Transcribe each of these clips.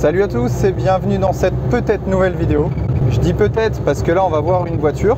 Salut à tous et bienvenue dans cette peut-être nouvelle vidéo. Je dis peut-être parce que là on va voir une voiture.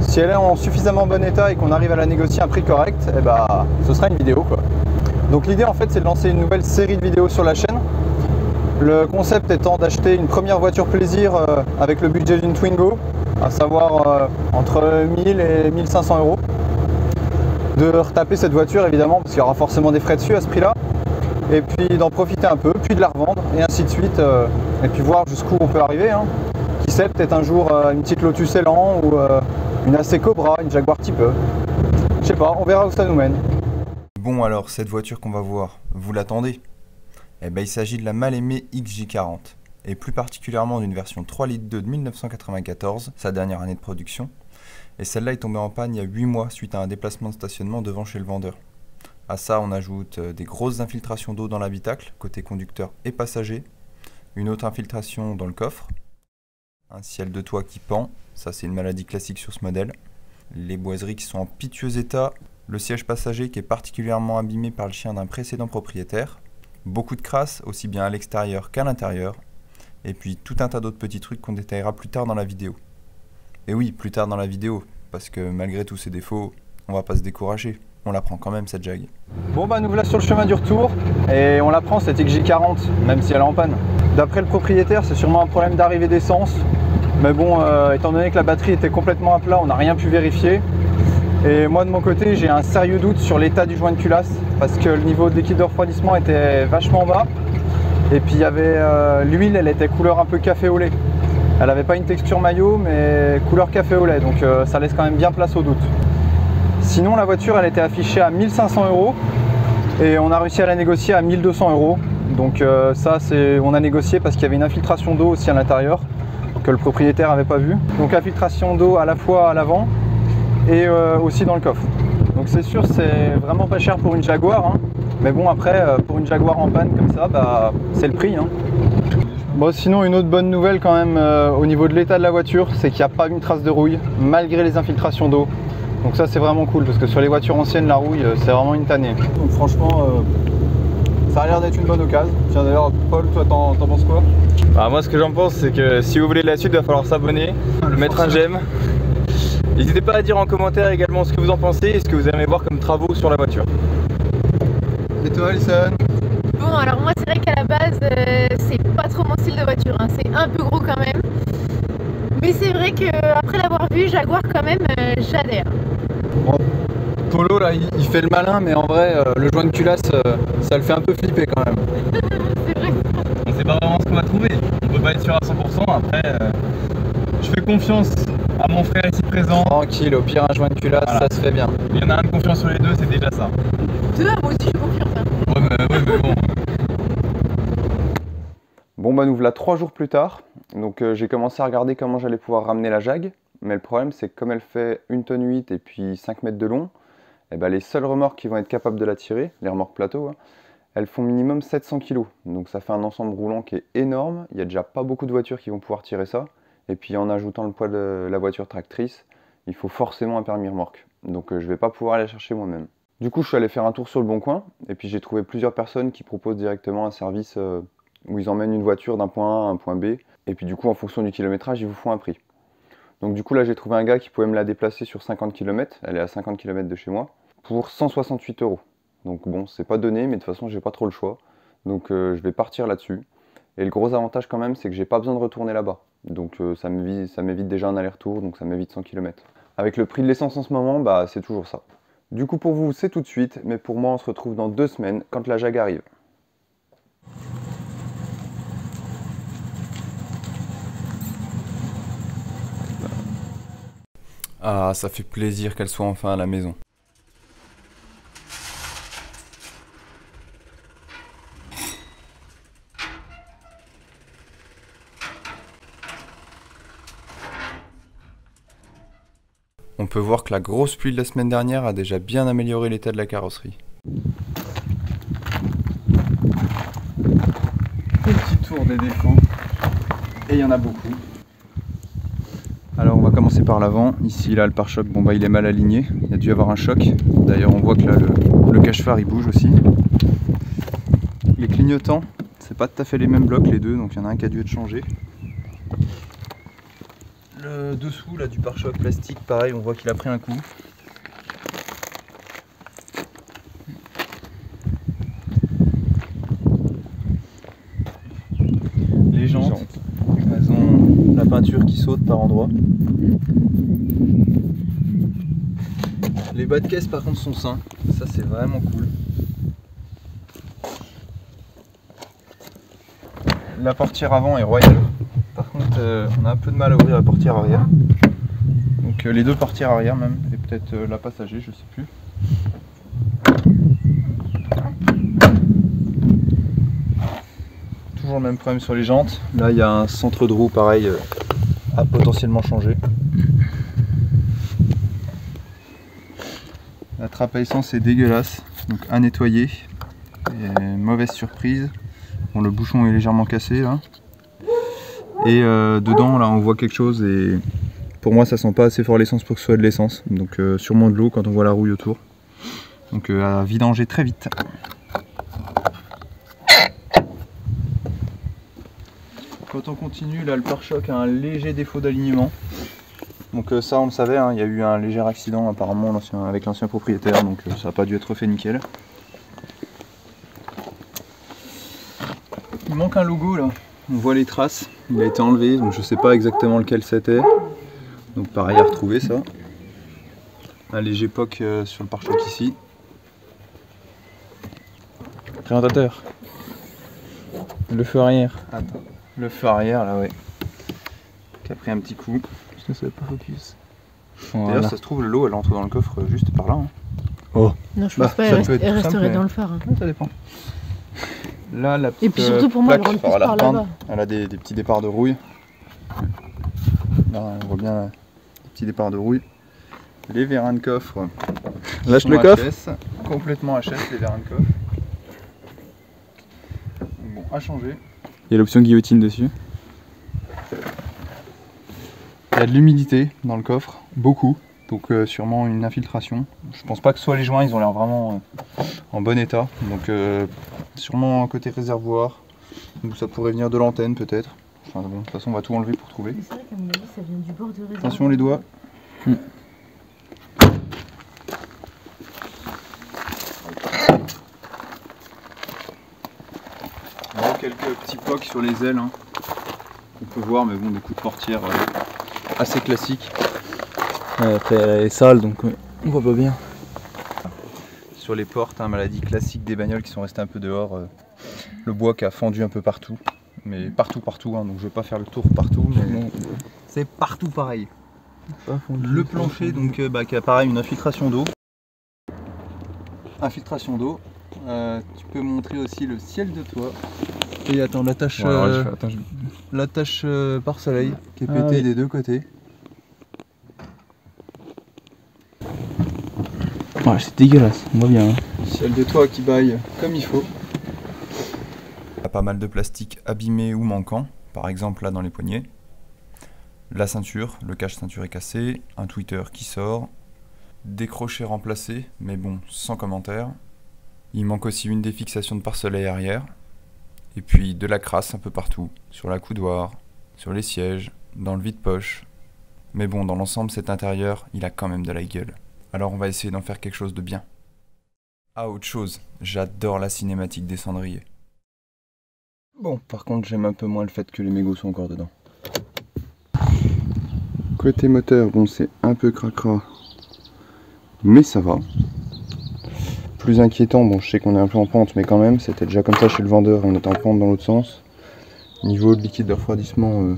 Si elle est en suffisamment bon état et qu'on arrive à la négocier à un prix correct, eh ben, ce sera une vidéo quoi. Donc l'idée en fait c'est de lancer une nouvelle série de vidéos sur la chaîne. Le concept étant d'acheter une première voiture plaisir avec le budget d'une Twingo, à savoir entre 1000 et 1500 euros. De retaper cette voiture évidemment parce qu'il y aura forcément des frais dessus à ce prix là. Et puis d'en profiter un peu, puis de la revendre, et ainsi de suite, et puis voir jusqu'où on peut arriver. Hein. Qui sait, peut-être un jour une petite Lotus Elan ou une AC Cobra, une Jaguar Type E. Je sais pas, on verra où ça nous mène. Bon alors, cette voiture qu'on va voir, vous l'attendez? Eh ben il s'agit de la mal aimée XJ40, et plus particulièrement d'une version 3,2 litres de 1994, sa dernière année de production. Et celle-là est tombée en panne il y a 8 mois suite à un déplacement de stationnement devant chez le vendeur. À ça, on ajoute des grosses infiltrations d'eau dans l'habitacle, côté conducteur et passager, une autre infiltration dans le coffre, un ciel de toit qui pend, ça c'est une maladie classique sur ce modèle, les boiseries qui sont en piteux état, le siège passager qui est particulièrement abîmé par le chien d'un précédent propriétaire, beaucoup de crasse, aussi bien à l'extérieur qu'à l'intérieur, et puis tout un tas d'autres petits trucs qu'on détaillera plus tard dans la vidéo. Et oui, plus tard dans la vidéo, parce que malgré tous ses défauts, on va pas se décourager. On la prend quand même cette Jag. Bon bah nous voilà sur le chemin du retour et on la prend cette XJ40 même si elle est en panne. D'après le propriétaire c'est sûrement un problème d'arrivée d'essence. Mais bon étant donné que la batterie était complètement à plat on n'a rien pu vérifier. Et moi de mon côté j'ai un sérieux doute sur l'état du joint de culasse parce que le niveau de liquide de refroidissement était vachement bas. Et puis il y avait l'huile, elle était couleur un peu café au lait. Elle n'avait pas une texture maillot mais couleur café au lait donc ça laisse quand même bien place au doute. Sinon la voiture elle était affichée à 1500 euros et on a réussi à la négocier à 1200 euros. Donc ça on a négocié parce qu'il y avait une infiltration d'eau aussi à l'intérieur que le propriétaire n'avait pas vu. Donc infiltration d'eau à la fois à l'avant et aussi dans le coffre. Donc c'est sûr c'est vraiment pas cher pour une Jaguar hein. Mais bon après pour une Jaguar en panne comme ça bah, c'est le prix hein. Bon sinon une autre bonne nouvelle quand même au niveau de l'état de la voiture c'est qu'il n'y a pas une trace de rouille malgré les infiltrations d'eau. Donc ça c'est vraiment cool parce que sur les voitures anciennes la rouille c'est vraiment une tannée. Donc franchement ça a l'air d'être une bonne occasion. Tiens d'ailleurs Paul toi t'en penses quoi? Bah, moi ce que j'en pense c'est que si vous voulez de la suite il va falloir s'abonner, mettre un j'aime. N'hésitez pas à dire en commentaire également ce que vous en pensez et ce que vous aimez voir comme travaux sur la voiture. Et toi Alison? Bon alors moi c'est vrai qu'à la base c'est pas trop mon style de voiture, hein. C'est un peu gros quand même. Mais c'est vrai qu'après l'avoir vu, Jaguar quand même, j'adhère. Bon, Polo là, il fait le malin, mais en vrai, le joint de culasse, ça le fait un peu flipper quand même. C'est vrai. On sait pas vraiment ce qu'on va trouver. On peut pas être sûr à 100%. Après, je fais confiance à mon frère ici présent. Tranquille, au pire un joint de culasse, voilà. Ça se fait bien. Il y en a un de confiance sur les deux, c'est déjà ça. Deux, moi aussi j'ai confiance. Hein. Ouais, mais bon. Bon bah nous voilà 3 jours plus tard, donc j'ai commencé à regarder comment j'allais pouvoir ramener la Jag, mais le problème c'est que comme elle fait 1,8 tonne et puis 5 mètres de long, et bah les seules remorques qui vont être capables de la tirer, les remorques plateau, hein, elles font minimum 700 kg, donc ça fait un ensemble roulant qui est énorme, il n'y a déjà pas beaucoup de voitures qui vont pouvoir tirer ça, et puis en ajoutant le poids de la voiture tractrice, il faut forcément un permis remorque, donc je vais pas pouvoir aller la chercher moi-même. Du coup je suis allé faire un tour sur le Bon Coin, et puis j'ai trouvé plusieurs personnes qui proposent directement un service où ils emmènent une voiture d'un point A à un point B, et puis du coup en fonction du kilométrage ils vous font un prix. Donc du coup là j'ai trouvé un gars qui pouvait me la déplacer sur 50 km, elle est à 50 km de chez moi, pour 168 euros. Donc bon c'est pas donné mais de toute façon j'ai pas trop le choix, donc je vais partir là-dessus. Et le gros avantage quand même c'est que j'ai pas besoin de retourner là-bas, donc ça m'évite déjà un aller-retour, donc ça m'évite 100 km. Avec le prix de l'essence en ce moment, bah c'est toujours ça. Du coup pour vous c'est tout de suite, mais pour moi on se retrouve dans 2 semaines quand la Jag arrive. Ah, ça fait plaisir qu'elle soit enfin à la maison. On peut voir que la grosse pluie de la semaine dernière a déjà bien amélioré l'état de la carrosserie. Petit tour des défauts, et il y en a beaucoup. Alors on va commencer par l'avant. Ici là le pare-choc, bon bah il est mal aligné, il y a dû y avoir un choc. D'ailleurs on voit que là le cache-phare il bouge aussi. Les clignotants, C'est pas tout à fait les mêmes blocs les deux, donc il y en a un qui a dû être changé. Le dessous là du pare-choc plastique, pareil, on voit qu'il a pris un coup. Les jantes, elles ont la peinture qui saute par endroits. Les bas de caisse par contre sont sains, ça c'est vraiment cool. La portière avant est royale. Par contre, on a un peu de mal à ouvrir la portière arrière. Donc les deux portières arrière même, et peut-être la passager, je sais plus. Toujours le même problème sur les jantes. Là, il y a un centre de roue pareil à potentiellement changer. La trappe à essence est dégueulasse, donc à nettoyer. Et mauvaise surprise. Bon, le bouchon est légèrement cassé là. Et dedans là on voit quelque chose et pour moi ça sent pas assez fort l'essence pour que ce soit de l'essence. Donc sûrement de l'eau quand on voit la rouille autour. Donc à vidanger très vite. Quand on continue là le pare-choc a un léger défaut d'alignement. Donc ça on le savait, hein, il y a eu un léger accident apparemment avec l'ancien propriétaire, donc ça n'a pas dû être refait nickel. Il manque un logo là, on voit les traces, il a été enlevé, donc je sais pas exactement lequel c'était. Donc pareil à retrouver ça. Un léger poc sur le pare-choc ici. Présentateur. Le feu arrière. Attends. Le feu arrière là ouais. Qui a pris un petit coup. Putain ça va pas focus. D'ailleurs Voilà. ça se trouve l'eau elle entre dans le coffre juste par là. Hein. Oh. Non, je pense pas, elle resterait dans le phare. Hein. Ça dépend. Là, la petite Et puis surtout pour moi, elle plaque, rentre plus faudra la par repeindre. là-bas. Elle a des petits départs de rouille. Là, on voit bien les petits départs de rouille. Les vérins de coffre. Lâche sont le coffre. HS, complètement HS les vérins de coffre. Bon, à changer. Il y a l'option guillotine dessus. Il y a de l'humidité dans le coffre, beaucoup. Donc sûrement une infiltration. Je pense pas que ce soit les joints, ils ont l'air vraiment en bon état. Donc sûrement un côté réservoir. Donc ça pourrait venir de l'antenne peut-être. Enfin bon, de toute façon on va tout enlever pour trouver. C'est vrai qu'à mon avis ça vient du bord de réservoir. Attention les doigts. Bon, quelques petits pocs sur les ailes. Hein. On peut voir, mais bon, des coups de portière assez classiques. Ouais, après elle est sale donc on voit pas bien. Sur les portes, hein, maladie classique des bagnoles qui sont restées un peu dehors. Le bois qui a fendu un peu partout. Mais partout, hein, donc je vais pas faire le tour partout, mais bon, c'est partout pareil. Le plancher donc qui a pareil une infiltration d'eau. Infiltration d'eau. Tu peux montrer aussi le ciel de toit. Et attends, l'attache pare-soleil qui est pétée des deux côtés. Ouais, c'est dégueulasse, on voit bien. Hein. Ciel de toit qui baille comme il faut. Il y a pas mal de plastique abîmé ou manquant, par exemple là dans les poignets. La ceinture, le cache-ceinture est cassé, un tweeter qui sort, des crochets remplacés, mais bon, sans commentaire. Il manque aussi une des fixations de pare-soleil arrière, et puis de la crasse un peu partout, sur la coudoir, sur les sièges, dans le vide-poche. Mais bon, dans l'ensemble, cet intérieur, il a quand même de la gueule. Alors on va essayer d'en faire quelque chose de bien. Ah, autre chose, j'adore la cinématique des cendriers. Bon, par contre, j'aime un peu moins le fait que les mégots sont encore dedans. Côté moteur, bon, c'est un peu cracra, mais ça va. Plus inquiétant, bon, je sais qu'on est un peu en pente, mais quand même, c'était déjà comme ça chez le vendeur, on est en pente dans l'autre sens. Niveau de liquide de refroidissement,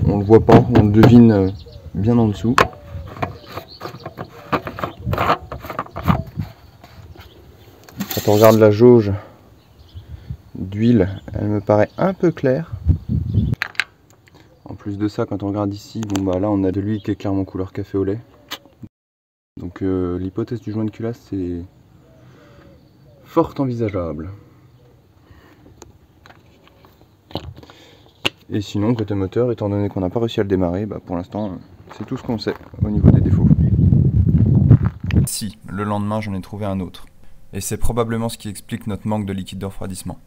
on le voit pas, on le devine bien en dessous. Quand on regarde la jauge d'huile, elle me paraît un peu claire. En plus de ça, quand on regarde ici, bon bah là on a de l'huile qui est clairement couleur café au lait. Donc l'hypothèse du joint de culasse c'est fort envisageable. Et sinon côté moteur, étant donné qu'on n'a pas réussi à le démarrer, bah pour l'instant c'est tout ce qu'on sait au niveau des défauts. Si, le lendemain j'en ai trouvé un autre. Et c'est probablement ce qui explique notre manque de liquide de refroidissement.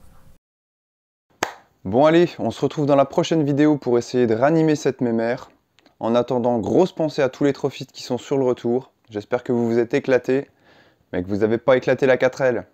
Bon allez, on se retrouve dans la prochaine vidéo pour essayer de ranimer cette mémère. En attendant, grosse pensée à tous les trophistes qui sont sur le retour. J'espère que vous vous êtes éclatés, mais que vous n'avez pas éclaté la 4L.